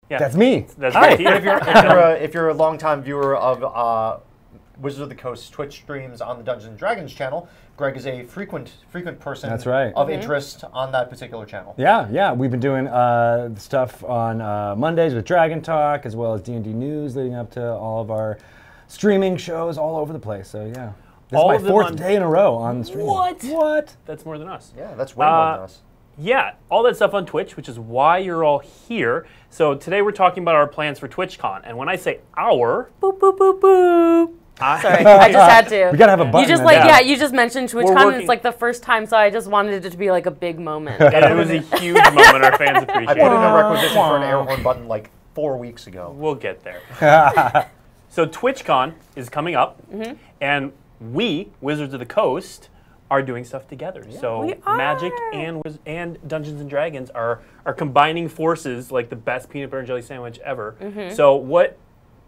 Yeah. That's me. That's Hi. Tito. If you're a longtime viewer of Wizards of the Coast Twitch streams on the Dungeons and Dragons channel, Greg is a frequent person That's right. of interest on that particular channel. Yeah. We've been doing stuff on Mondays with Dragon Talk, as well as D&D news leading up to all of our streaming shows all over the place. So yeah, this All is of my them fourth on- day in a row on streaming. What? That's more than us. Yeah, that's way more than us. Yeah, all that stuff on Twitch, which is why you're all here. So today we're talking about our plans for TwitchCon. And when I say our, Boop, boop, boop, boop. Sorry, I just had to. We gotta have a button. You just in like there. you just mentioned We're TwitchCon. working- It's like the first time, so I just wanted it to be like a big moment. and it was a huge moment. Our fans appreciate I put in it. a requisition for an air horn button like 4 weeks ago. We'll get there. So TwitchCon is coming up, and we, Wizards of the Coast, are doing stuff together. So We are. Magic and Dungeons and Dragons are combining forces like the best peanut butter and jelly sandwich ever. So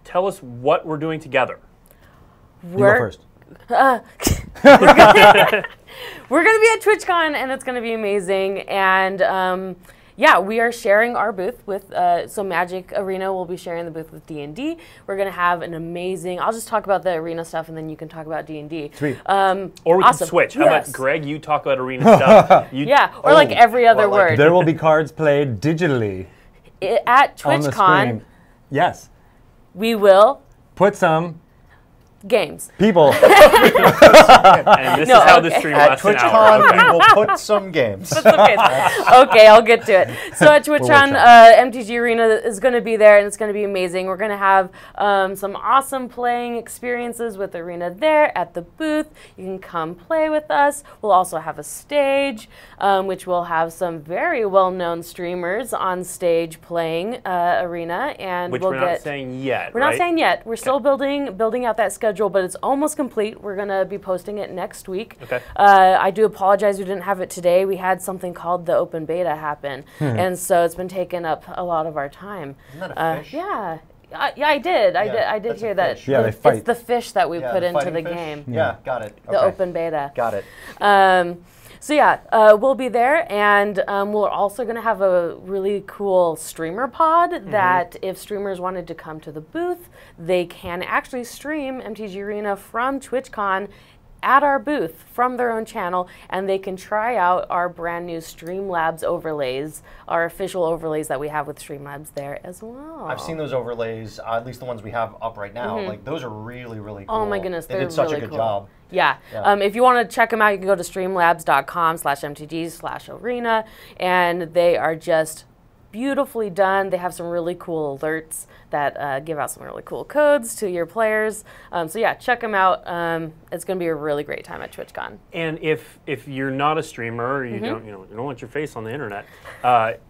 tell us what we're doing together. You go first. We're gonna be at TwitchCon, and it's gonna be amazing. And yeah, we are sharing our booth with. So Magic Arena will be sharing the booth with D&D. We're gonna have an amazing. I'll just talk about the arena stuff, and then you can talk about D&D. Sweet. Or we Awesome. can switch. How Yes. about Greg? You talk about arena stuff. Yeah, or like every other well, like word. There will be cards played digitally At on the TwitchCon, screen. Yes. we will Put some games. people. And this No, is how the okay. stream At lasts an hour. TwitchCon, Okay. we will put some games. Okay, I'll get to it. So at TwitchCon, MTG Arena is going to be there, and it's going to be amazing. We're going to have some awesome playing experiences with Arena there at the booth. You can come play with us. We'll also have a stage, which will have some very well-known streamers on stage playing Arena, and Which we'll we're get. not saying yet, We're right? not saying yet. We're still building out that schedule, but it's almost complete. We're going to be posting it next week. Okay. I do apologize we didn't have it today. We had something called the open beta happen, and so it's been taking up a lot of our time. Isn't that a fish? Yeah. I did. I did that's a hear that. fish. Yeah, they It's fight. the fish that we Yeah, put the into fighting the fish? game. Yeah, got it. The Okay. open beta. Got it. So yeah, we'll be there, and we're also going to have a really cool streamer pod that if streamers wanted to come to the booth, they can actually stream MTG Arena from TwitchCon at our booth from their own channel, and they can try out our brand new Streamlabs overlays, our official overlays that we have with Streamlabs there as well. I've seen those overlays, at least the ones we have up right now. Like those are really, really cool. Oh my goodness, they they're did such really a good cool. job. Yeah. Yeah. If you want to check them out, you can go to streamlabs.com/mtg/arena, and they are just beautifully done. They have some really cool alerts that give out some really cool codes to your players. So yeah, check them out. It's going to be a really great time at TwitchCon. And if you're not a streamer, or you don't you don't want your face on the internet,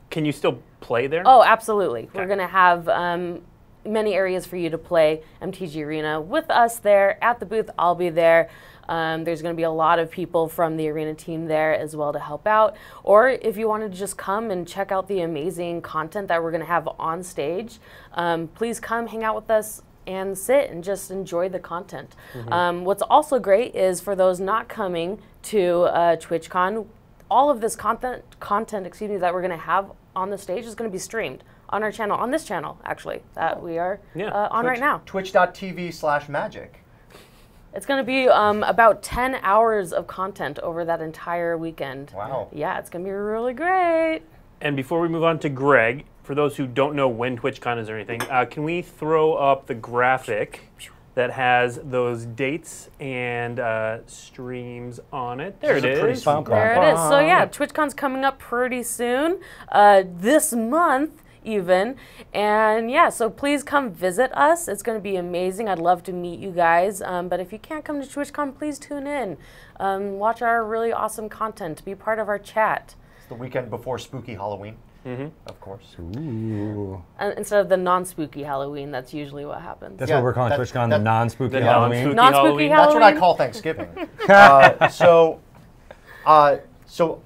can you still play there? Oh, absolutely. Okay. We're going to have many areas for you to play MTG Arena with us there at the booth. I'll be there. There's going to be a lot of people from the Arena team there as well to help out. Or if you wanted to just come and check out the amazing content that we're going to have on stage, please come hang out with us and sit and just enjoy the content. What's also great is for those not coming to TwitchCon, all of this content that we're going to have on the stage is going to be streamed on our channel, on this channel actually, that we are on right now. Twitch.tv/magic. It's going to be about 10 hours of content over that entire weekend. Wow. Yeah, it's going to be really great. And before we move on to Greg, for those who don't know when TwitchCon is or anything, can we throw up the graphic that has those dates and streams on it? There it This is a pretty is. sweet There it is. So yeah, TwitchCon's coming up pretty soon, this month even. And yeah, so please come visit us. It's going to be amazing. I'd love to meet you guys. But if you can't come to TwitchCon, please tune in. Watch our really awesome content. Be part of our chat. It's the weekend before Spooky Halloween, of course. Ooh. Instead of the non-spooky Halloween, that's usually what happens. That's Yeah, what we're calling that's- TwitchCon, the that- non-spooky the Halloween. non-spooky Non-spooky That's what I Halloween? call Thanksgiving. So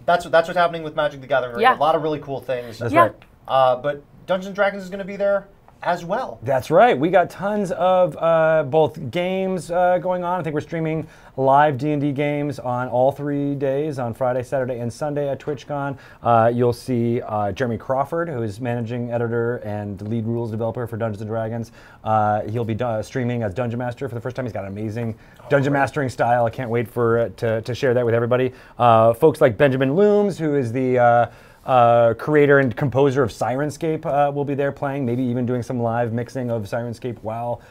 that's what's happening with Magic the Gathering. Right? Yeah. A lot of really cool things. That's Yeah. right. But Dungeons and Dragons is going to be there as well. That's right. We got tons of both games going on. I think we're streaming live D&D games on all 3 days, on Friday, Saturday, and Sunday at TwitchCon. You'll see Jeremy Crawford, who is managing editor and lead rules developer for Dungeons & Dragons. He'll be streaming as Dungeon Master for the first time. He's got an amazing dungeon mastering style. I can't wait for to share that with everybody. Folks like Benjamin Looms, who is the creator and composer of Sirenscape, will be there playing, maybe even doing some live mixing of Sirenscape while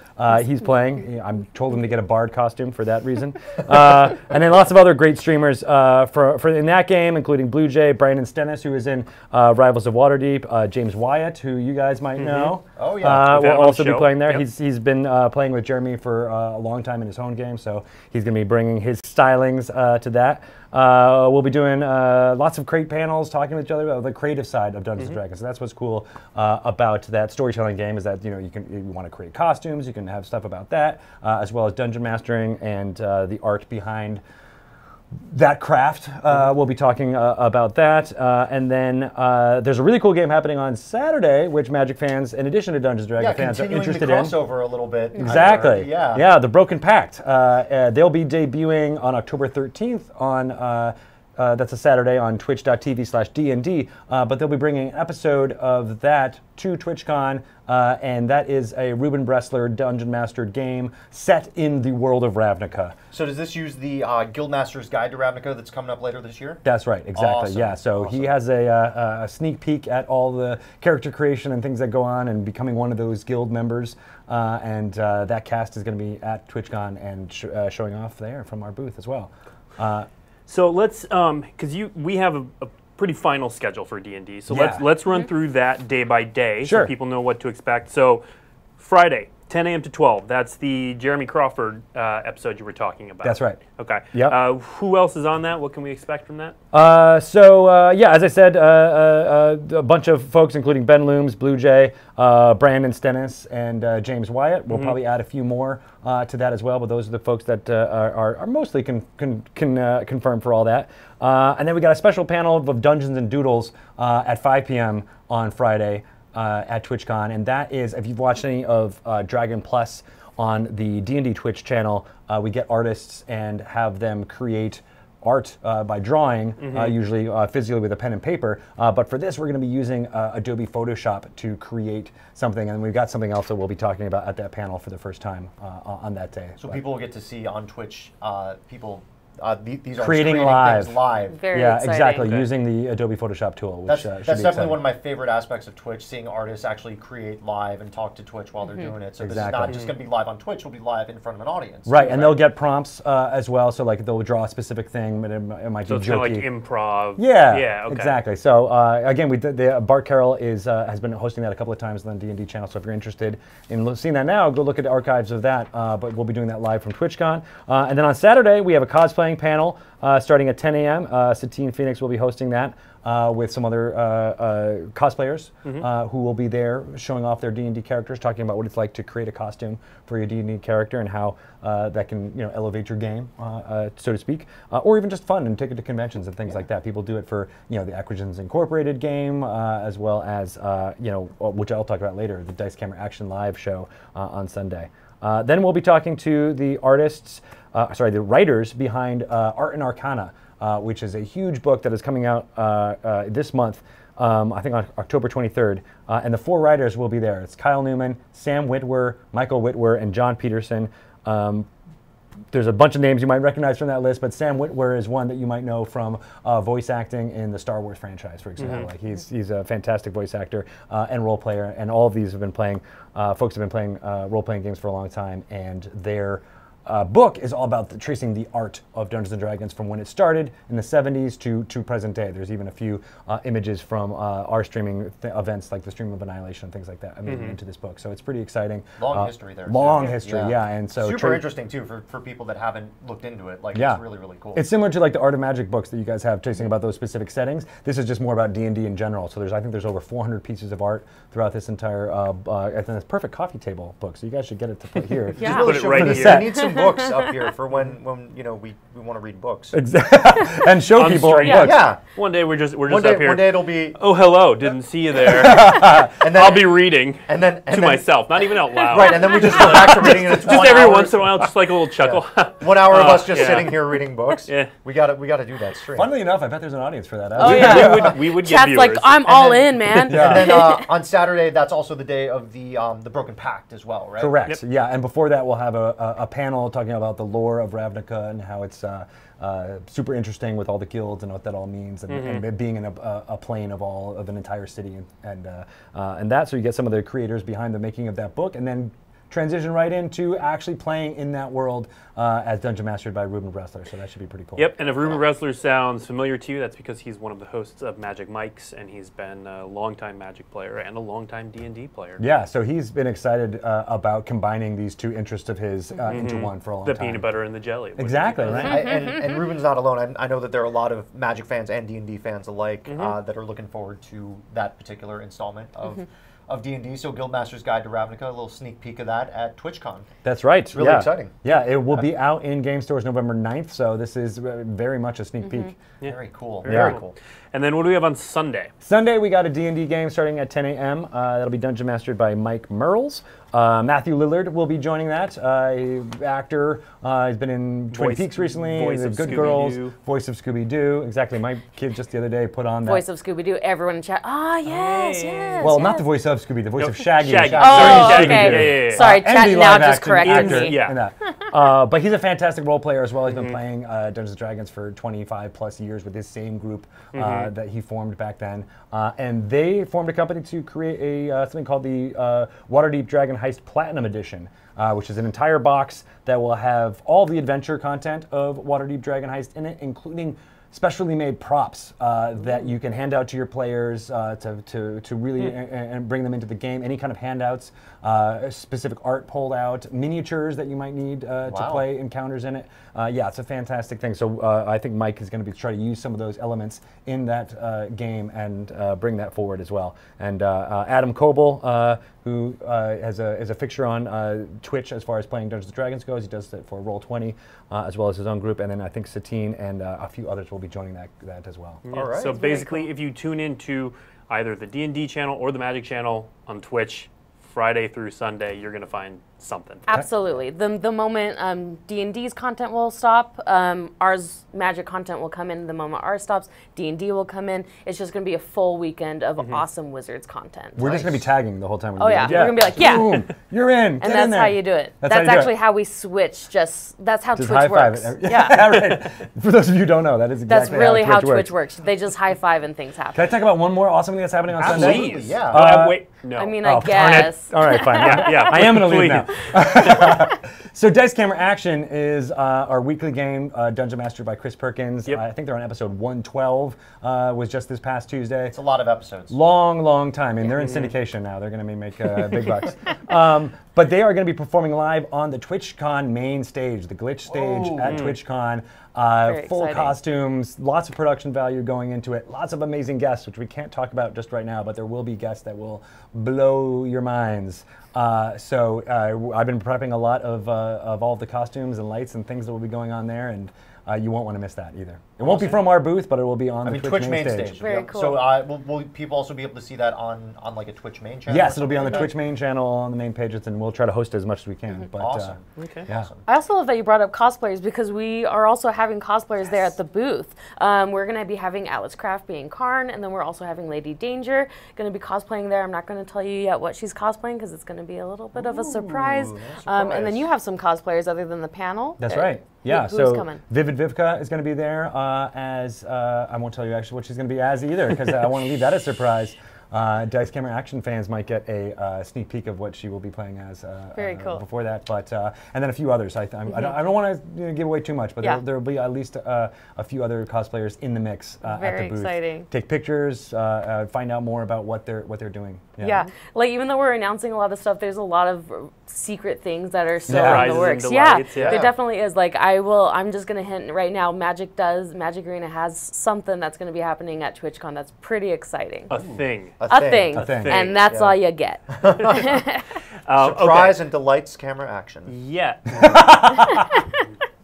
he's playing. I'm told him to get a bard costume for that reason. And then lots of other great streamers for in that game, including Blue Jay, Brandon Stennis, who is in Rivals of Waterdeep, James Wyatt, who you guys might know. Oh yeah, will also be playing there. Yep. He's been playing with Jeremy for a long time in his own game, so he's going to be bringing his stylings to that. We'll be doing lots of crate panels, talking with each other about the creative side of Dungeons & Dragons. So that's what's cool about that storytelling game, is that you want to create costumes, you can have stuff about that, as well as dungeon mastering and the art behind that craft. We'll be talking about that. And then there's a really cool game happening on Saturday, which Magic fans, in addition to Dungeons & Dragons fans, are interested the in. crossover a little bit. Exactly. Yeah, the Broken Pact. They'll be debuting on October 13th on that's a Saturday on twitch.tv/DND, but they'll be bringing an episode of that to TwitchCon, and that is a Ruben Bressler Dungeon Mastered game set in the world of Ravnica. So does this use the Guildmaster's Guide to Ravnica that's coming up later this year? That's right, exactly. Awesome. Yeah, so he has a sneak peek at all the character creation and things that go on, and becoming one of those guild members. And that cast is going to be at TwitchCon and showing off there from our booth as well. So let's, because we have a pretty final schedule for D&D. So Yeah. let's run through that day by day, Sure. so people know what to expect. So Friday, 10 a.m. to 12. That's the Jeremy Crawford episode you were talking about. That's right. Okay. Yep. Who else is on that? What can we expect from that? Yeah, as I said, a bunch of folks, including Ben Looms, Blue Jay, Brandon Stennis, and James Wyatt. We'll probably add a few more to that as well, but those are the folks that are mostly confirmed for all that. And then we got a special panel of Dungeons and Doodles at 5 p.m. on Friday at TwitchCon, and that is, if you've watched any of Dragon Plus on the D&D Twitch channel, we get artists and have them create art by drawing, usually physically with a pen and paper. But for this, we're going to be using Adobe Photoshop to create something, and we've got something else that we'll be talking about at that panel for the first time on that day. So people will get to see on Twitch these are Creating things live. Very yeah, exciting. exactly, Okay. using the Adobe Photoshop tool, which That's should be definitely exciting. one of my favorite aspects of Twitch, seeing artists actually create live and talk to Twitch while they're doing it. So this is Exactly. not just going to be live on Twitch, it'll be live in front of an audience. Right, and they'll get prompts as well, so like they'll draw a specific thing, but it might So be it's kind of like jokey. improv. Yeah, Yeah. Okay. exactly. So again, we did Bart Carroll has been hosting that a couple of times on the D&D channel. So if you're interested in seeing that now, go look at the archives of that. But we'll be doing that live from TwitchCon. And then on Saturday, we have a cosplaying panel starting at 10 a.m. Satine Phoenix will be hosting that with some other cosplayers who will be there showing off their D&D characters, talking about what it's like to create a costume for your D&D character and how that can elevate your game, so to speak, or even just fun and take it to conventions and things like that. People do it for the Acquisitions Incorporated game, as well as which I'll talk about later, the Dice Camera Action Live show on Sunday. Then we'll be talking to the the writers behind Art and Arcana, which is a huge book that is coming out this month, I think on October 23rd. And the 4 writers will be there. It's Kyle Newman, Sam Witwer, Michael Witwer, and John Peterson. There's a bunch of names you might recognize from that list, but Sam Witwer is one that you might know from voice acting in the Star Wars franchise, for example. Like he's a fantastic voice actor and role player, and all of these have been playing. Folks have been playing role-playing games for a long time, and their book is all about tracing the art of Dungeons & Dragons from when it started in the 70s to present day. There's even a few images from our streaming events, like the Stream of Annihilation and things like that, into this book. So it's pretty exciting. Long history there. Long history, yeah. And so super interesting too for people that haven't looked into it. Like Yeah. it's really, really cool. It's similar to like the Art of Magic books that you guys have tracing about those specific settings. This is just more about D&D in general. So I think there's over 400 pieces of art throughout this entire, and it's a perfect coffee table book. So you guys should get it to put here. Yeah. Put it right for the here. set. We need some some books up here for when we want to read books. Exactly. And show On people stream. books. Yeah. One day we're just One up here. day it'll be. Oh, hello! Didn't see you there. And then, I'll be reading and then myself, not even out loud. Right, and then we just go back to reading, and it's Just every once in a while, just like a little chuckle. 1 hour of us just yeah. sitting here reading books. Yeah. We got to do that stream. Funnily enough, I bet there's an audience for that. Oh, yeah. we would get Chat's viewers. like, I'm all in, man. Yeah. And then on Saturday, that's also the day of the Broken Pact as well, right? Correct. Yeah, and before that, we'll have a panel talking about the lore of Ravnica and how it's super interesting with all the guilds and what that all means, and it being in a plane of an entire city and that. So you get some of the creators behind the making of that book, and then transition right into actually playing in that world as Dungeon Mastered by Ruben Bressler. So that should be pretty cool. Yep, and if Ruben Bressler sounds familiar to you, that's because he's one of the hosts of Magic Mics, and he's been a longtime Magic player and a longtime D&D player. Yeah, so he's been excited about combining these two interests of his into one for a long time. The peanut butter and the jelly. Exactly, right? And Ruben's not alone. I know that there are a lot of Magic fans and D&D fans alike that are looking forward to that particular installment of D&D. So Guildmaster's Guide to Ravnica, a little sneak peek of that at TwitchCon. That's right. Really exciting. Yeah, it will be out in game stores November 9th, so this is very much a sneak peek. Yeah. Very cool. Very cool. And then what do we have on Sunday? Sunday, we got a D&D game starting at 10 a.m. That'll be Dungeon Mastered by Mike Merles. Matthew Lillard will be joining that. Actor. He's been in Twin Peaks recently. Voice The of Good Scooby-Doo. Girls. Voice of Scooby-Doo. Exactly. My kid just the other day put on that. Voice of Scooby-Doo. Everyone in chat. Ah, yes, yes. Well, yes. not the voice of Scooby, the voice of Shaggy. Shaggy. Oh, Sorry, okay. yeah. Sorry, And chat the now live just action corrected actor me. Yeah. in that. But he's a fantastic role player as well. He's been playing Dungeons & Dragons for 25 plus years with his same group that he formed back then. And they formed a company to create something called the Waterdeep Dragon Heist Platinum Edition, which is an entire box that will have all the adventure content of Waterdeep Dragon Heist in it, including specially made props that you can hand out to your players to really and bring them into the game. Any kind of handouts, specific art pulled out, miniatures that you might need to play encounters in it. Yeah, it's a fantastic thing. So I think Mike is going to be trying to use some of those elements in that game and bring that forward as well. And Adam Coble, who is a fixture on Twitch as far as playing Dungeons & Dragons goes. He does it for Roll20 as well as his own group. And then I think Satine and a few others will be joining that as well. Yeah. All right. So basically, if you tune into either the D&D channel or the Magic channel on Twitch, Friday through Sunday, you're going to find something. Absolutely. The moment D&D's content will stop, ours Magic content will come in. The moment ours stops, D&D will come in. It's just going to be a full weekend of awesome Wizards content. We're just going to be tagging the whole time. Oh yeah, we're going to be like, yeah. Boom, you're in. And that's how you do it. That's actually how we switch. That's how Just Twitch high five works. it. Yeah. Right. For those of you who don't know, that is exactly That's really how Twitch Twitch works. They just high five and things happen. Can I talk about one more awesome thing that's happening on Sunday? Absolutely, yeah. Wait, no. I mean, Oh, I guess. All right, fine. yeah. I am going to leave Please. now. So Dice Camera Action is our weekly game, Dungeon Mastered by Chris Perkins. Yep. I think they're on episode 112, was just this past Tuesday. It's a lot of episodes. Long time, and they're in syndication now. They're going to make big bucks. But they are going to be performing live on the TwitchCon main stage, the Glitch stage at TwitchCon. Full exciting. costumes, lots of production value going into it, lots of amazing guests, which we can't talk about just right now, but there will be guests that will blow your minds. So I've been prepping a lot of all of the costumes and lights and things that will be going on there, and you won't want to miss that either. It won't be from our booth, but it will be on the Twitch main stage. Very cool. So will people also be able to see that on like a Twitch main channel? Yes, it'll be on the like Twitch main channel, on the main pages, and we'll try to host it as much as we can. But, Awesome. Okay. Yeah. Awesome. I also love that you brought up cosplayers because we are also having cosplayers there at the booth. We're going to be having Atlas Craft being Karn, and then we're also having Lady Danger going to be cosplaying there. I'm not going to tell you yet what she's cosplaying because it's going to be a little bit of a surprise. And then you have some cosplayers other than the panel. That's right. Yeah, Who's so coming? Vivid Vivka is going to be there as, I won't tell you actually what she's going to be as either, because I want to leave that a surprise. Dice Camera Action fans might get a sneak peek of what she will be playing as Very cool. before that. But and then a few others. I don't want to give away too much, but there will be at least a few other cosplayers in the mix at the Very booth. exciting. Take pictures, find out more about what they're doing. Yeah. Like even though we're announcing a lot of stuff, there's a lot of secret things that are still in Surprises the works. and Yeah, delights, yeah. there definitely is. Like I'm just gonna hint right now. Magic Arena has something that's gonna be happening at TwitchCon that's pretty exciting. A thing. A thing. And that's all you get. Surprise and delights camera action. Yeah.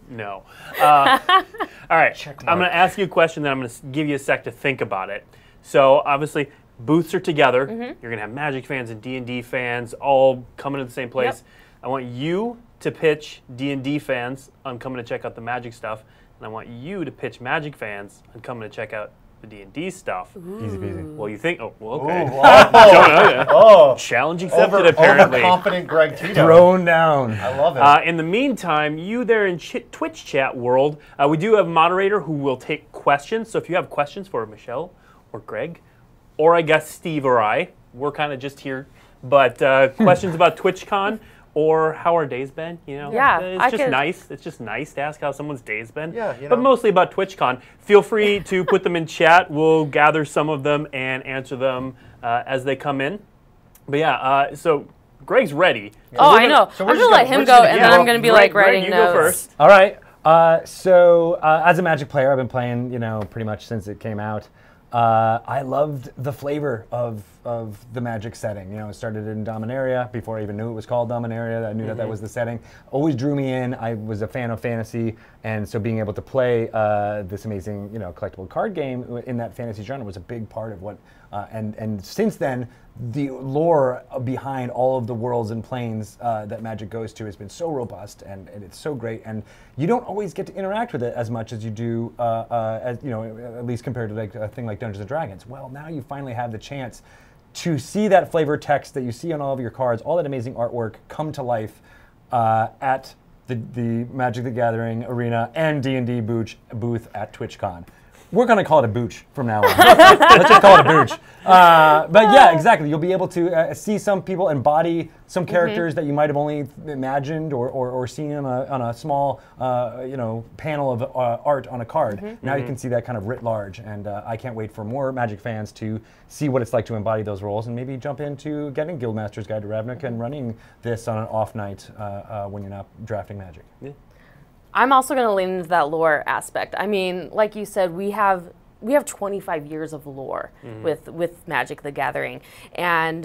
No. All right. I'm going to ask you a question, then I'm going to give you a sec to think about it. So obviously, booths are together. You're going to have Magic fans and D&D fans all coming to the same place. I want you to pitch D&D fans on coming to check out the Magic stuff, and I want you to pitch Magic fans on coming to check out the D&D stuff. Easy peasy. Well, you think? Oh, well, okay. Challenge accepted, apparently. Overconfident Greg Tito. Thrown down. I love it. In the meantime, you there in Twitch chat world, we do have a moderator who will take questions. So if you have questions for Michelle or Greg, or I guess Steve or I, we're kind of just here. But questions about TwitchCon or how our day's been, you know? Yeah, it's just nice. It's just nice to ask how someone's day's been. Yeah, you know. But mostly about TwitchCon. Feel free to put them in chat. We'll gather some of them and answer them as they come in. But yeah, so Greg's ready. Oh, I know. I'm going to let him go, and then I'm going to be like writing Greg, notes. you go first. All right. So as a Magic player, I've been playing, pretty much since it came out. I loved the flavor of the Magic setting. It started in Dominaria before I even knew it was called Dominaria. I knew that was the setting. Always drew me in. I was a fan of fantasy, and so being able to play this amazing, collectible card game in that fantasy genre was a big part of what. And since then, the lore behind all of the worlds and planes that Magic goes to has been so robust, and it's so great. And you don't always get to interact with it as much as you do, at least compared to like a thing like Dungeons and Dragons. Well, now you finally have the chance to see that flavor text that you see on all of your cards, all that amazing artwork come to life at the Magic the Gathering arena and D&D booth at TwitchCon. We're going to call it a booch from now on. Let's just call it a booch. But yeah, exactly. You'll be able to see some people embody some characters that you might have only imagined or seen on a small panel of art on a card. Now you can see that kind of writ large, and I can't wait for more Magic fans to see what it's like to embody those roles and maybe jump into getting Guildmaster's Guide to Ravnica and running this on an off night when you're not drafting Magic. Yeah. I'm also going to lean into that lore aspect. I mean, like you said, we have 25 years of lore with Magic the Gathering, and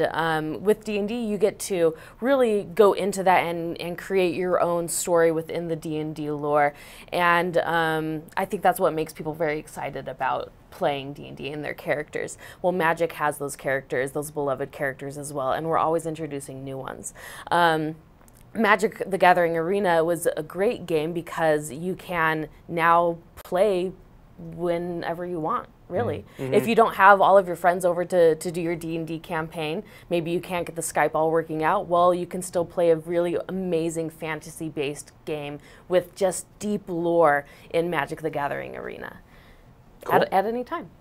with D&D you get to really go into that and create your own story within the D&D lore, and I think that's what makes people very excited about playing D&D and their characters. Well, Magic has those characters, those beloved characters as well, and we're always introducing new ones. Magic the Gathering Arena was a great game because you can now play whenever you want, really. If you don't have all of your friends over to do your D&D campaign, maybe you can't get the Skype all working out, well, you can still play a really amazing fantasy-based game with just deep lore in Magic the Gathering Arena at any time.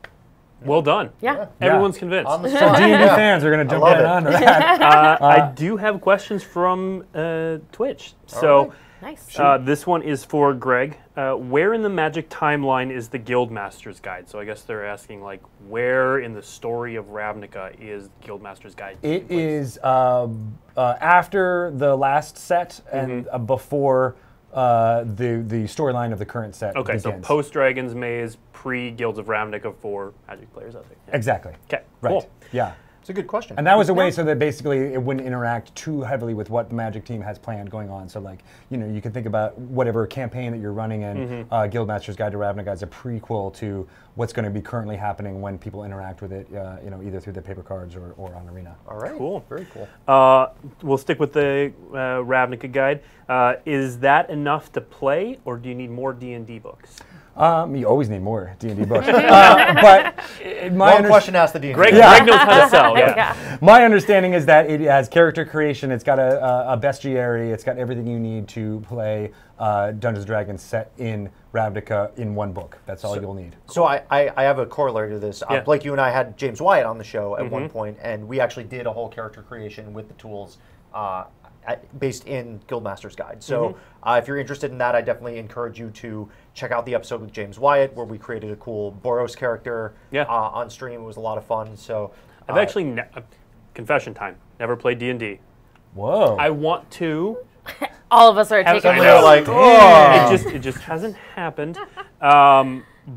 Well done. Yeah. Everyone's convinced. So D&D fans are going to jump in on that. I do have questions from Twitch. So Nice. this one is for Greg. Where in the Magic timeline is the Guildmaster's Guide? So I guess they're asking, like, where in the story of Ravnica is Guildmaster's Guide? It is after the last set and before the storyline of the current set begins. So post Dragon's Maze, pre Guilds of Ravnica for Magic players, I think. Yeah. Exactly. Okay, Right. cool. Yeah. It's a good question. And that was a way so that basically it wouldn't interact too heavily with what the Magic team has planned going on. So like, you can think about whatever campaign that you're running in, Guildmaster's Guide to Ravnica is a prequel to what's going to be currently happening when people interact with it, either through the paper cards or on Arena. All right. Cool. Very cool. We'll stick with the Ravnica Guide. Is that enough to play, or do you need more D&D books? You always need more D&D books. But my One question asked the D&D. Greg knows how to sell. Yeah. My understanding is that it has character creation, it's got a bestiary, it's got everything you need to play Dungeons & Dragons set in Ravnica in one book. That's all you'll need. So I have a corollary to this. Blake, you and I had James Wyatt on the show at one point, and we actually did a whole character creation with the tools based in Guildmaster's Guide. So if you're interested in that, I definitely encourage you to check out the episode with James Wyatt where we created a cool Boros character on stream. It was a lot of fun. So I've actually confession time. Never played D&D. Whoa. I want to. All of us are taking I We're know. like, It just hasn't happened.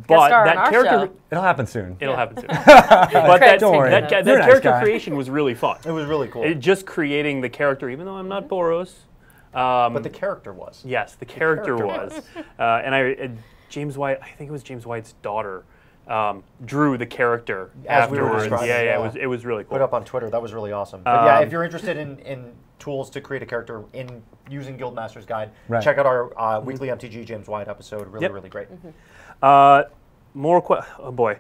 But star on that our character, show. It'll happen soon. it'll happen soon. But that, Don't worry. that, You're that a nice character guy. creation was really fun. it was really cool. Just creating the character, even though I'm not Boros. But the character was. Yes, the character character was. And James White, I think it was James White's daughter, drew the character As we were afterwards. describing, Yeah, yeah. it was really cool. Put up on Twitter. That was really awesome. But yeah, if you're interested in tools to create a character in using Guildmaster's Guide, Right. check out our weekly MTG James White episode. Really, Yep. really great. Oh boy.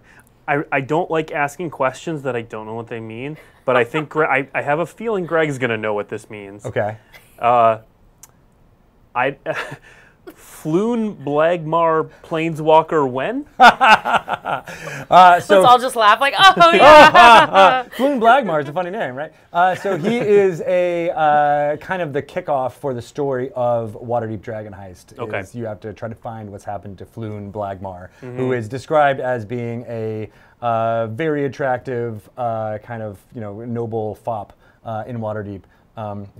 I don't like asking questions that I don't know what they mean, but I think I have a feeling Greg's going to know what this means. Okay. Floon Blagmar Planeswalker when? Let's all just laugh like, oh yeah. Floon Blagmar is a funny name, right? So he is a kind of the kickoff for the story of Waterdeep Dragon Heist. Okay. Is you have to try to find what's happened to Floon Blagmar, who is described as being a very attractive kind of noble fop in Waterdeep.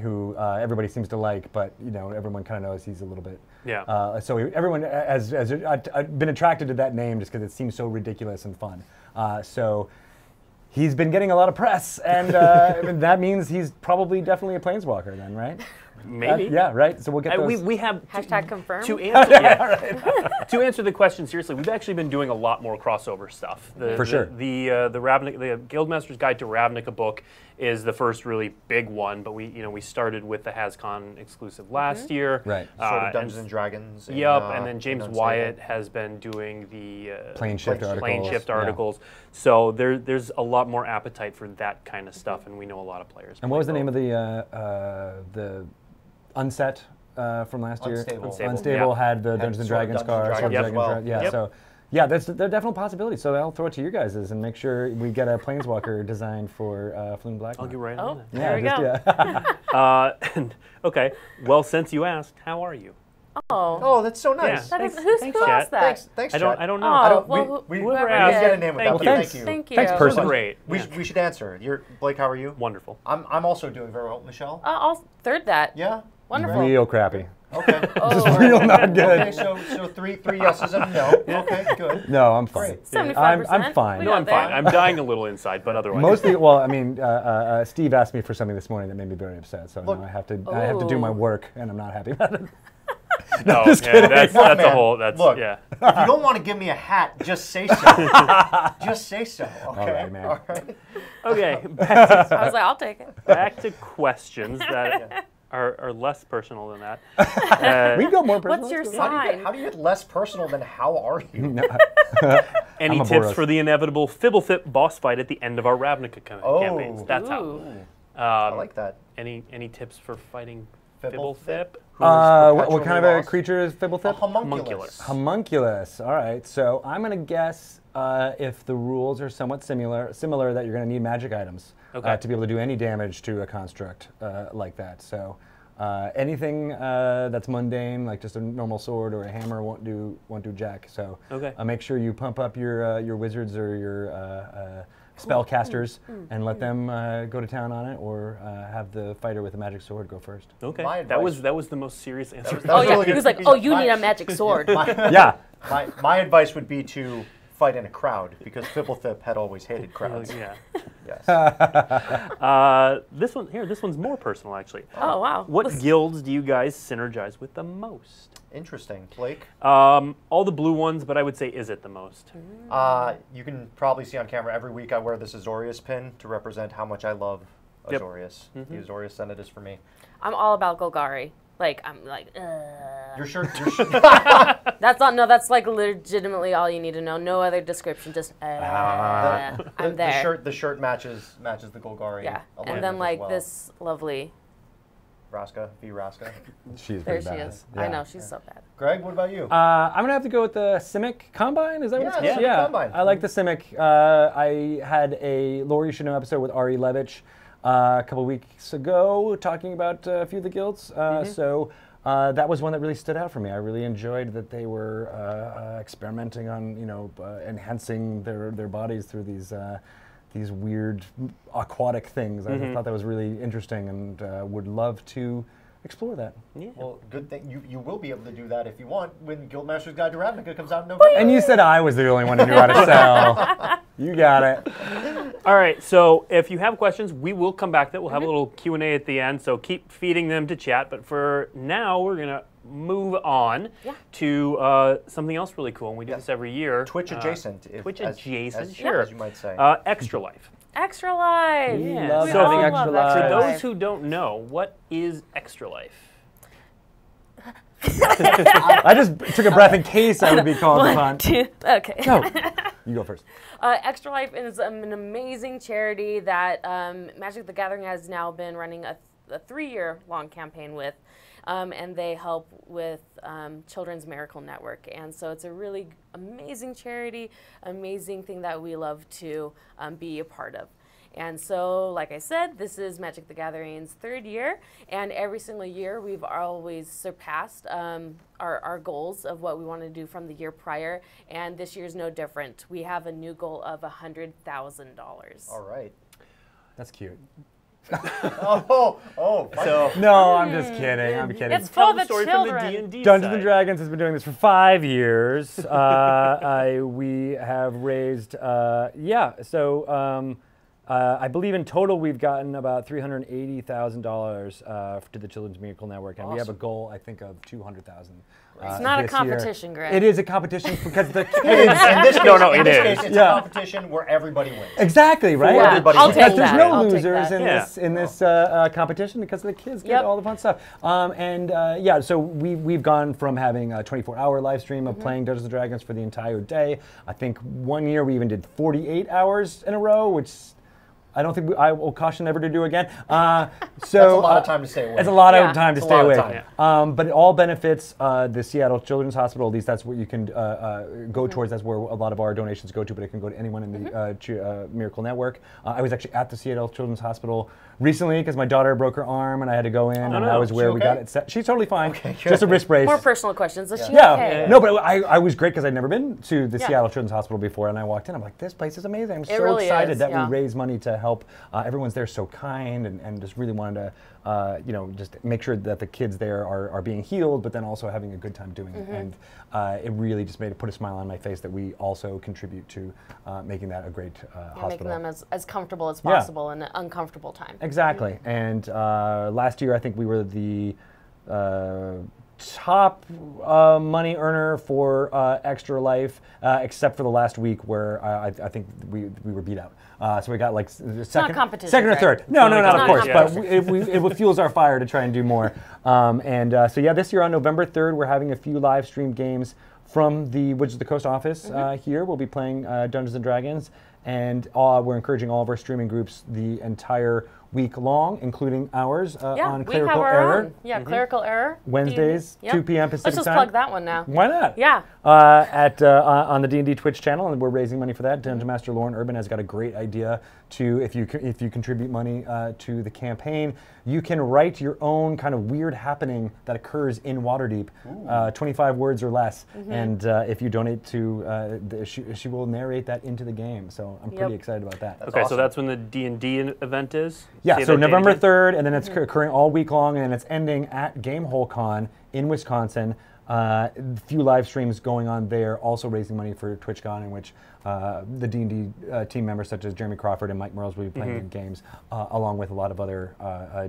Who everybody seems to like, but everyone kind of knows he's a little bit. Yeah. So everyone has been attracted to that name just because it seems so ridiculous and fun. So he's been getting a lot of press, and that means he's probably definitely a planeswalker then, right? Maybe. Yeah, right. So we'll get those. We have Hashtag confirmed. to answer to answer the question seriously. We've actually been doing a lot more crossover stuff. For sure. The Guildmaster's Guide to Ravnica book is the first really big one, but we started with the HasCon exclusive last year. Right. Sort of Dungeons and Dragons. Yep, and then James Wyatt has been doing the Plane shift articles. plane shift Yeah. articles. So there's a lot more appetite for that kind of stuff, and we know a lot of players. And what was the play name of both. the Unset from last year? Unstable. Unstable Yeah. had the Had Dungeons and Sword of Dragons Dungeons card. and Sword of Dragons as Dragons, well. yeah. Yep. So yeah, they're definitely possibilities. So I'll throw it to you guys and make sure we get a planeswalker designed for Floon Blagmar. I'll get right Oh, on that. there we go. Yeah. Okay. Well, since you asked, how are you? Oh, Oh, that's so nice. Yeah. that is, Thanks, who Chat. asked that? Thanks, I Chat. don't know. Oh, we, well, we, whoever we didn't get a did. name without Thank that. you. Thank you. Thank you. Thanks, person. Great. We, Yeah. we should answer. Blake, how are you? Wonderful. I'm also doing very well. Michelle? I'll third that. Yeah? Wonderful. Real crappy. Okay. Oh, Real not good. Okay, so three yeses and a no. Okay, good. No, I'm fine. Great. 75%. I'm fine. We No, got I'm there. fine. I'm dying a little inside, but otherwise. Mostly, well, I mean, Steve asked me for something this morning that made me very upset. So Look- now I have to do my Oh. work, and I'm not happy about it. no, just yeah, kidding. that's Look, a man, whole. That's look. yeah. If you don't want to give me a hat, just say so. Just say so. Okay. All right, man. All right. Okay, I was like, I'll take it. back to questions that are less personal than that. We can go more personal. What's your Let's go. sign? How do you get less personal than how are you? Any I'm a tips Boros. for the inevitable Fibblethip boss fight at the end of our Ravnica campaigns? That's Ooh. I how. like that. Any tips for fighting Fibblethip? Fibblethip? What kind of a lost? creature is A Fibblethip? homunculus. Homunculus. All right. So I'm gonna guess if the rules are somewhat similar, that you're gonna need magic items Okay. to be able to do any damage to a construct like that. So anything that's mundane, like just a normal sword or a hammer, won't do jack. So Okay. make sure you pump up your wizards or your spellcasters and let them go to town on it, or have the fighter with a magic sword go first. Okay, My that was advice- the most serious answer. That Oh was yeah, really he good. was like, He's oh, like, you my- need a magic sword. Yeah. My advice would be to fight in a crowd, because Fibblethip had always hated crowds. Yeah. Yes. This one's more personal actually. Oh wow. What guilds do you guys synergize with the most? Interesting. Blake? All the blue ones, but I would say is it the most? You can probably see on camera every week I wear this Azorius pin to represent how much I love Yep. Azorius. The Azorius Senate is for me. I'm all about Golgari. Like I'm like, Your shirt. that's not no. That's like legitimately all you need to know. No other description. Just I'm there. The shirt matches the Golgari. Yeah, alignment and then as like well. this lovely. Raska, V Raska. She's There pretty she badass. is. I know she's so bad. Greg, what about you? I'm gonna have to go with the Simic Combine. Is that what it's Yeah, called? Simic Combine. I like the Simic. I had a Lore You Should Know episode with Ari Levitch a couple weeks ago, talking about a few of the guilds. So that was one that really stood out for me. I really enjoyed that they were experimenting on, enhancing their bodies through these weird aquatic things. I thought that was really interesting, and would love to explore that. Yeah. Well, good thing you will be able to do that if you want when Guildmaster's Guide to Ravnica comes out in November. And you said I was the only one who knew how to sell. You got it. All right, so if you have questions, we will come back to that. We'll have a little Q&A at the end, so keep feeding them to chat. But for now, we're going to move on to something else really cool, and we do this every year. Twitch adjacent. Twitch adjacent, as, sure. As you might say. Extra Life. Extra Life. We love So having for Extra Life. For Extra those who don't know, what is Extra Life? I just took a breath in case I would be called upon. 1, 2, okay. No, you go first. Extra Life is an amazing charity that Magic the Gathering has now been running a 3-year-long campaign with, and they help with Children's Miracle Network. And so it's a really amazing charity, amazing thing that we love to be a part of. And so, like I said, this is Magic the Gathering's 3rd year, and every single year we've always surpassed our goals of what we want to do from the year prior, and this year's no different. We have a new goal of $100,000. All right. That's cute. So No, I'm just kidding. I'm kidding. It's Tell for the the story children. from the D&D Dungeons side. and Dragons has been doing this for 5 years. We have raised, I believe in total we've gotten about $380,000 to the Children's Miracle Network, and we have a goal, I think, of $200,000. It's not a this year. competition, Greg. It is a competition because the kids. in this case, No, in it this is. case, it's Yeah. a competition where everybody wins. Exactly, right? Yeah, everybody I'll wins. take Because there's that. no I'll take losers that. in this competition because the kids get Yep. all the fun stuff. So we've gone from having a 24-hour live stream of playing Dungeons and Dragons for the entire day. I think one year we even did 48 hours in a row, which I don't think I will caution never to do again. That's a lot of time to stay awake. It's a lot Yeah. of time to It's a stay lot of awake. time. But it all benefits the Seattle Children's Hospital. At least that's what you can go towards. That's where a lot of our donations go to, but it can go to anyone in the Miracle Network. I was actually at the Seattle Children's Hospital recently because my daughter broke her arm and I had to go in, and that was where we got it set. She's totally fine. Just a wrist brace. More personal questions. Is she Yeah, okay? no, but I was great because I'd never been to the Seattle Children's Hospital before, and I walked in. I'm like, this place is amazing. I'm so really excited is, that yeah. we raise money to help. Everyone's there so kind, and just really wanted to, just make sure that the kids there are being healed, but then also having a good time doing it. And it really just put a smile on my face that we also contribute to making that a great hospital. Making them as comfortable as possible in an uncomfortable time. Exactly. And last year, I think we were the top money earner for Extra Life, except for the last week where I think we were beat out. So we got like second competition, or right? third. No, not of course. But competition. it fuels our fire to try and do more. This year on November 3rd, we're having a few live stream games from the Wizards of the Coast office here. We'll be playing Dungeons and Dragons, and we're encouraging all of our streaming groups the entire week long, incling ours on we Clerical have our Error. own. Yeah, Clerical Error. Wednesdays, Yep. 2 p.m. Pacific Let's just time. plug that one now. Why not? Yeah. On the D&D Twitch channel, and we're raising money for that. Dungeon Master Lauren Urban has got a great idea to, if you contribute money to the campaign, you can write your own kind of weird happening that occurs in Waterdeep, 25 words or less. And if you donate to, she will narrate that into the game. So I'm pretty excited about that. Okay, so awesome. that's when the D&D event is? Yeah, Say so that date November again. 3rd, and then it's occurring all week long, and then it's ending at GameholeCon in Wisconsin. A few live streams going on there, also raising money for TwitchCon, in which the D&D team members such as Jeremy Crawford and Mike Merles will be playing in games, along with a lot of other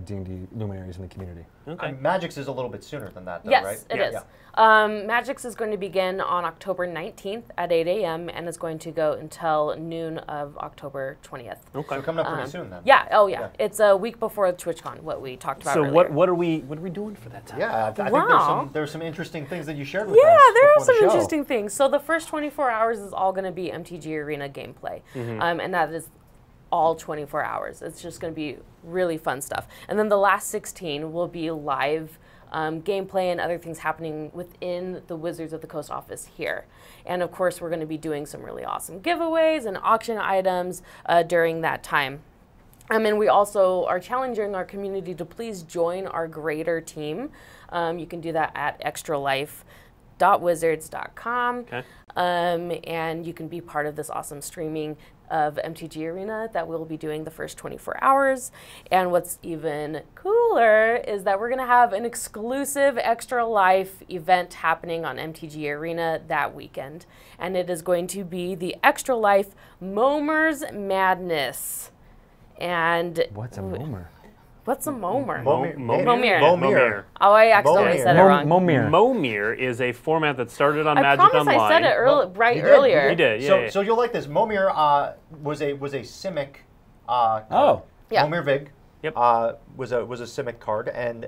D&D luminaries in the community. Okay. Magic's is a little bit sooner than that, though, Yes, right? it is. Yeah. Magic's is going to begin on October 19th at 8 a.m. and is going to go until noon of October 20th. Okay. So coming up pretty soon then. Yeah, It's a week before TwitchCon, what we talked about So earlier. what are we doing for that time? Yeah, I think Wow. there's some interesting things that you shared with us. Yeah, there are before the some show. interesting things. So the first 24 hours is all going to be MTG Arena gameplay, and that is all 24 hours. It's just going to be really fun stuff. And then the last 16 will be live gameplay and other things happening within the Wizards of the Coast office here. And of course, we're going to be doing some really awesome giveaways and auction items during that time. And we also are challenging our community to please join our greater team. You can do that at extralife.wizards.com. Okay. And you can be part of this awesome streaming of MTG Arena that we'll be doing the first 24 hours. And what's even cooler is that we're going to have an exclusive Extra Life event happening on MTG Arena that weekend. And it is going to be the Extra Life Momer's Madness. And What's a Momer? what's a Momer? Momir. Oh, I accidentally said it wrong. Momir. Momir is a format that started on I Magic promise Online. I said it You did, earlier. You did, yeah. So, yeah. so you'll like this. Momir was a Simic. Oh. Yeah. Momir Vig. Yep. Was a Simic card, and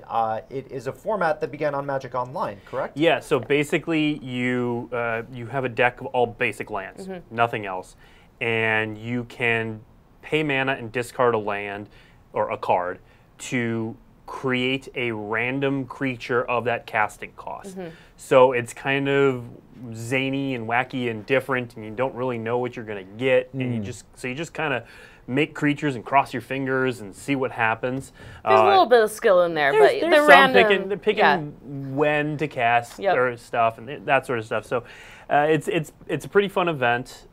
it is a format that began on Magic Online, correct? Yeah, so basically you have a deck of all basic lands, nothing else, and you can pay mana and discard a land or a card to create a random creature of that casting cost. So it's kind of zany and wacky and different, and you don't really know what you're going to get, and you just kind of make creatures and cross your fingers and see what happens. There's a little bit of skill in there, but There's the some random picking when to cast or stuff and that sort of stuff. So it's a pretty fun event.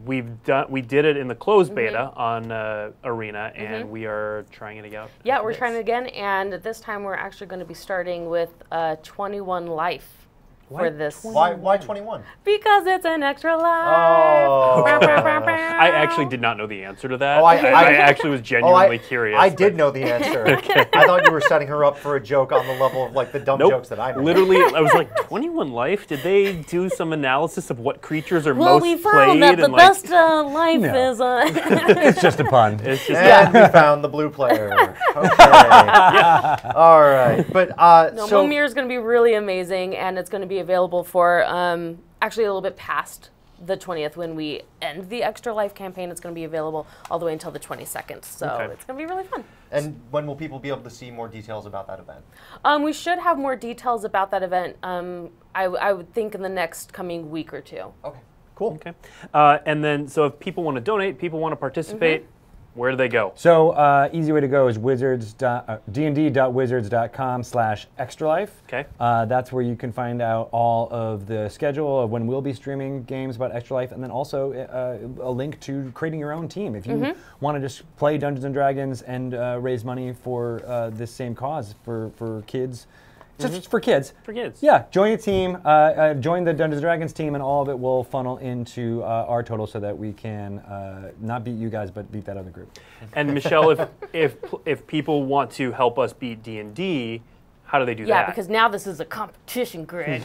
We did it in the closed beta on Arena, and we are trying it again. Yeah, we're trying it again, and this time we're actually going to be starting with 21 life for this. Why 21? Because it's an extra life. Oh. I actually did not know the answer to that. Oh, I actually was genuinely curious. I did know the answer. I thought you were setting her up for a joke on the level of like the dumb jokes that I know. Literally, I was like, 21 life? Did they do some analysis of what creatures are Well, most we played? found that the and best life No. is... It's just a pun. It's just And we found the blue player. Okay. All right. But No, so Momir is going to be really amazing, and it's going to be available for actually a little bit past the 20th when we end the Extra Life campaign. It's going to be available all the way until the 22nd, so it's going to be really fun. and when will people be able to see more details about that event? We should have more details about that event, I would think in the next coming week or two. Okay. Cool. Okay. And then, so if people want to donate, people want to participate, where do they go? So easy way to go is dnd.wizards.com/extralife. Okay. That's where you can find out all of the schedule of when we'll be streaming games about Extra Life, and then also a link to creating your own team. If you want to just play Dungeons and Dragons and raise money for this same cause for kids. Just for kids. For kids. Yeah, join a team, join the Dungeons & Dragons team, and all of it will funnel into our total so that we can not beat you guys, but beat that other group. And Michelle, if people want to help us beat D&D, how do they do that? Yeah, because now this is a competition, Greg.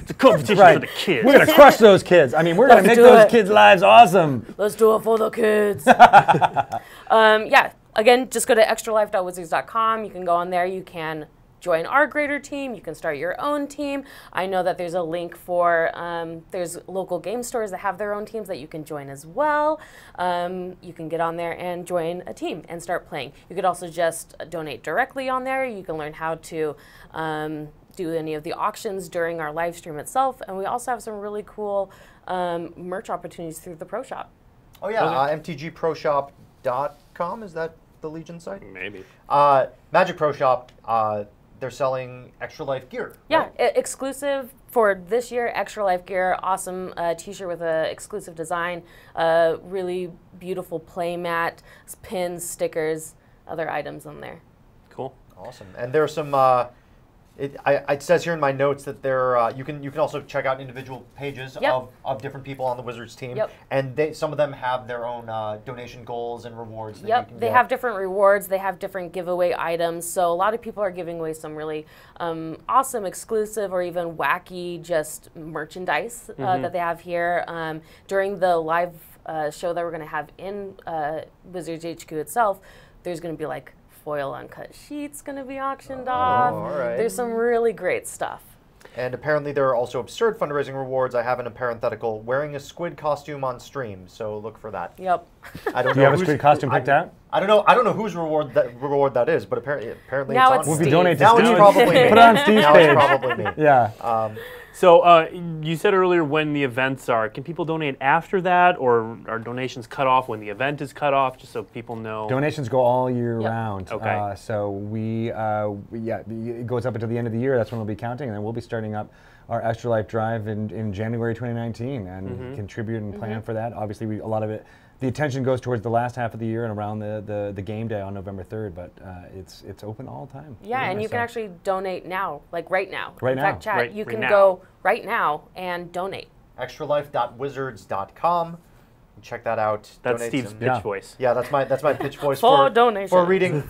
it's a competition Right. for the kids. We're going to crush those kids. I mean, we're going to Let's make do those it. kids' lives awesome. Let's do it for the kids. Yeah, again, just go to extralife.wizards.com. You can go on there. You can join our greater team. You can start your own team. I know that there's a link for, there's local game stores that have their own teams that you can join as well. You can get on there and join a team and start playing. You could also just donate directly on there. You can learn how to do any of the auctions during our live stream itself. And we also have some really cool merch opportunities through the Pro Shop. Oh yeah, mtgproshop.com, is that the Legion site? Maybe. Magic Pro Shop, they're selling Extra Life gear. Yeah, right? exclusive for this year, Extra Life gear, awesome t-shirt with an exclusive design, really beautiful play mat, pins, stickers, other items on there. Cool. Awesome. And there's some. It says here in my notes that there you can also check out individual pages of different people on the Wizards team, and some of them have their own donation goals and rewards. That you can They have different rewards. They have different giveaway items. So a lot of people are giving away some really awesome, exclusive, or even wacky just merchandise that they have here during the live show that we're going to have in Wizards HQ itself. There's going to be like foil uncut sheets going to be auctioned off. All right. There's some really great stuff. And apparently there are also absurd fundraising rewards. I have in a parenthetical, wearing a squid costume on stream, so look for that. Yep. I don't Do know you have a whose- squid costume picked out? I don't know whose reward that is, but apparently Now it's it's on. If you Steve. donate to Now it's Steve, probably me. put it on Steve's Now page. it's probably me. Yeah. So you said earlier when the events are. Can people donate after that, or are donations cut off when the event is cut off, just so people know? Donations go all year round. Okay. So it goes up until the end of the year. That's when we'll be counting, and then we'll be starting up our Extra Life Drive in January 2019 and contribute and plan for that. Obviously, a lot of it, the attention goes towards the last half of the year and around the game day on November 3rd, but it's open all the time. Yeah, and you can actually donate now, like right now. Right In now. fact, chat, you can go right now and donate. extralife.wizards.com. Check that out. That's Donate Steve's some- pitch voice. Yeah, that's my pitch voice For donation. for reading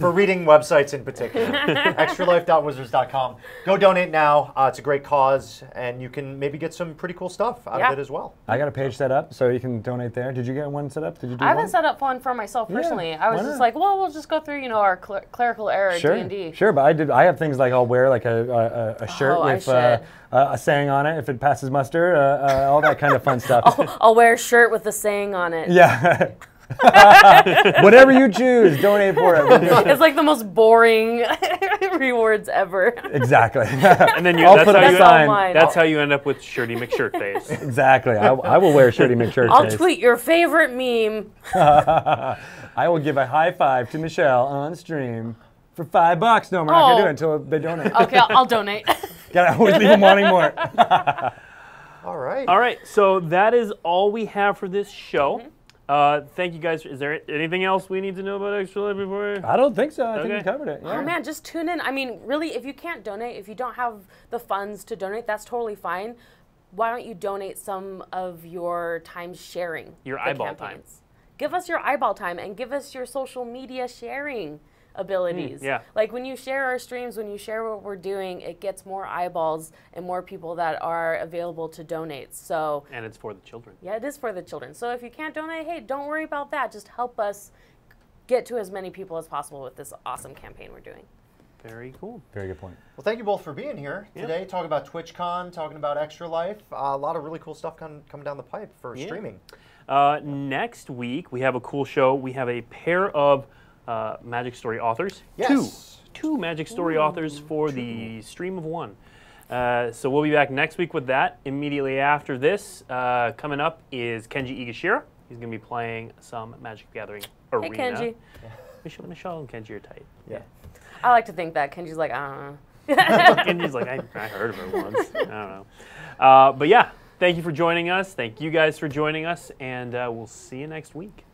websites in particular. extralife.wizards.com. Go donate now. It's a great cause, and you can maybe get some pretty cool stuff out of it as well. I got a page set up, so you can donate there. Did you get one set up? Did you do I haven't one? set up one for myself personally. Yeah, I was why just not? like, well, we'll just go through, our clerical error Sure, D&D. sure, but I have things like I'll wear like a shirt Oh, I with should. a saying on it if it passes muster, all that kind of fun stuff. I'll wear a shirt with a saying on it. Yeah. Whatever you choose, donate for it. It's like the most boring rewards ever. Exactly. And then I'll put up a That's sign. all mine. That's how you end up with Shirty McShirtface. Exactly. I will wear Shirty McShirtface. I'll tweet your favorite meme. I will give a high five to Michelle on stream for $5. No, we're not gonna do it until they donate. Okay, I'll donate. Gotta always leave them wanting more. All right. All right, so that is all we have for this show. Thank you guys. Is there anything else we need to know about Extra Life before? I don't think so. I think Okay. we covered it. Yeah. Oh man, just tune in. I mean, really, if you can't donate, if you don't have the funds to donate, that's totally fine. Why don't you donate some of your time sharing Your the eyeball campaigns? Give us your eyeball time and give us your social media sharing abilities. yeah. Like when you share our streams, when you share what we're doing, it gets more eyeballs and more people that are available to donate. So And it's for the children. yeah, it is for the children. So if you can't donate, hey, don't worry about that. Just help us get to as many people as possible with this awesome campaign we're doing. Very cool. Very good point. Well, thank you both for being here today, talking about TwitchCon, talking about Extra Life. A lot of really cool stuff coming down the pipe for streaming. Next week, we have a cool show. We have a pair of Magic Story authors. Yes. Two Magic Story authors for the stream of one. So we'll be back next week with that. Immediately after this, coming up is Kenji Igashira. He's going to be playing some Magic the Gathering Arena. Hey, Kenji. Michelle and Kenji are tight. Yeah. I like to think that Kenji's like, I don't know. Kenji's like, I heard of her once. I don't know. But yeah, thank you for joining us. Thank you guys for joining us, and we'll see you next week.